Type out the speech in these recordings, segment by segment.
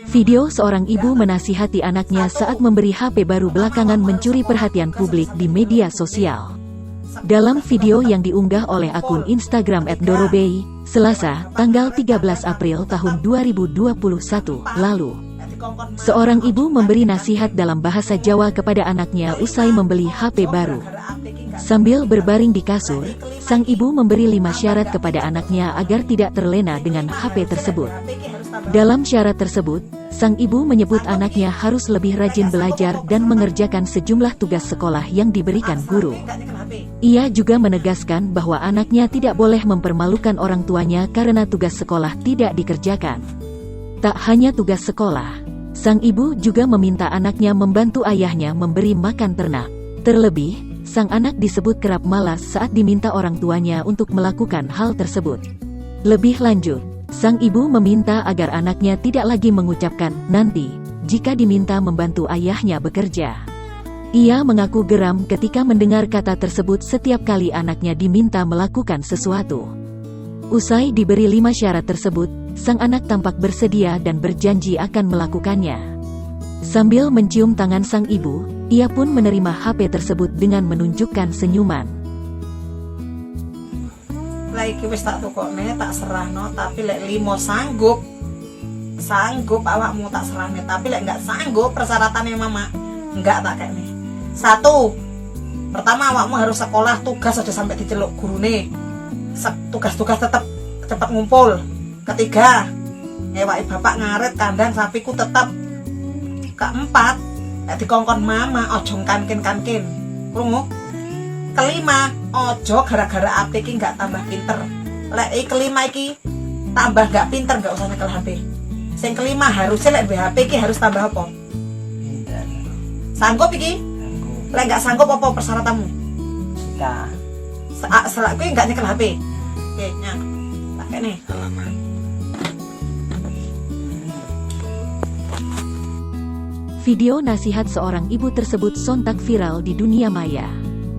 Video seorang ibu menasihati anaknya saat memberi HP baru belakangan mencuri perhatian publik di media sosial. Dalam video yang diunggah oleh akun Instagram @dorobei, Selasa, tanggal 13 April tahun 2021 lalu, seorang ibu memberi nasihat dalam bahasa Jawa kepada anaknya usai membeli HP baru. Sambil berbaring di kasur, sang ibu memberi 5 syarat kepada anaknya agar tidak terlena dengan HP tersebut. Dalam syarat tersebut, sang ibu menyebut anaknya harus lebih rajin belajar dan mengerjakan sejumlah tugas sekolah yang diberikan guru. Ia juga menegaskan bahwa anaknya tidak boleh mempermalukan orang tuanya karena tugas sekolah tidak dikerjakan. Tak hanya tugas sekolah, sang ibu juga meminta anaknya membantu ayahnya memberi makan ternak. Terlebih, sang anak disebut kerap malas saat diminta orang tuanya untuk melakukan hal tersebut. Lebih lanjut, sang ibu meminta agar anaknya tidak lagi mengucapkan "nanti" jika diminta membantu ayahnya bekerja. Ia mengaku geram ketika mendengar kata tersebut setiap kali anaknya diminta melakukan sesuatu. Usai diberi 5 syarat tersebut, sang anak tampak bersedia dan berjanji akan melakukannya. Sambil mencium tangan sang ibu, ia pun menerima HP tersebut dengan menunjukkan senyuman. Lagi wis tak tukokne, tak serahno, tapi lek 5 sanggup awakmu tak serahne, tapi lek nggak sanggup persyaratannya mama, nggak tak kayak nih. 1. Pertama, awakmu harus sekolah, tugas aja sampai diceluk gurune. Tugas-tugas tetap cepat ngumpul. Ketiga, ewaki bapak ngaret kandang sapiku tetap. Keempat, dikongkon mama ojo kankin-kankin. Krungu? Kelima, ojo gara-gara HP iki nggak tambah pinter. Lek kelima iki tambah nggak pinter nggak usah nyekel HP. Sing kelima harusnya lek HP iki harus tambah apa? Pinter. Sanggup iki? Lek nggak sanggup apa persyaratanmu? Enggak. Selak kuwi nggak nyekel HP. Oke, nyang. Tak kene. Halaman. Video nasihat seorang ibu tersebut sontak viral di dunia maya.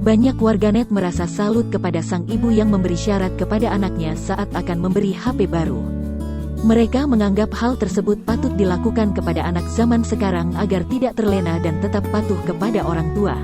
Banyak warganet merasa salut kepada sang ibu yang memberi syarat kepada anaknya saat akan memberi HP baru. Mereka menganggap hal tersebut patut dilakukan kepada anak zaman sekarang agar tidak terlena dan tetap patuh kepada orang tua.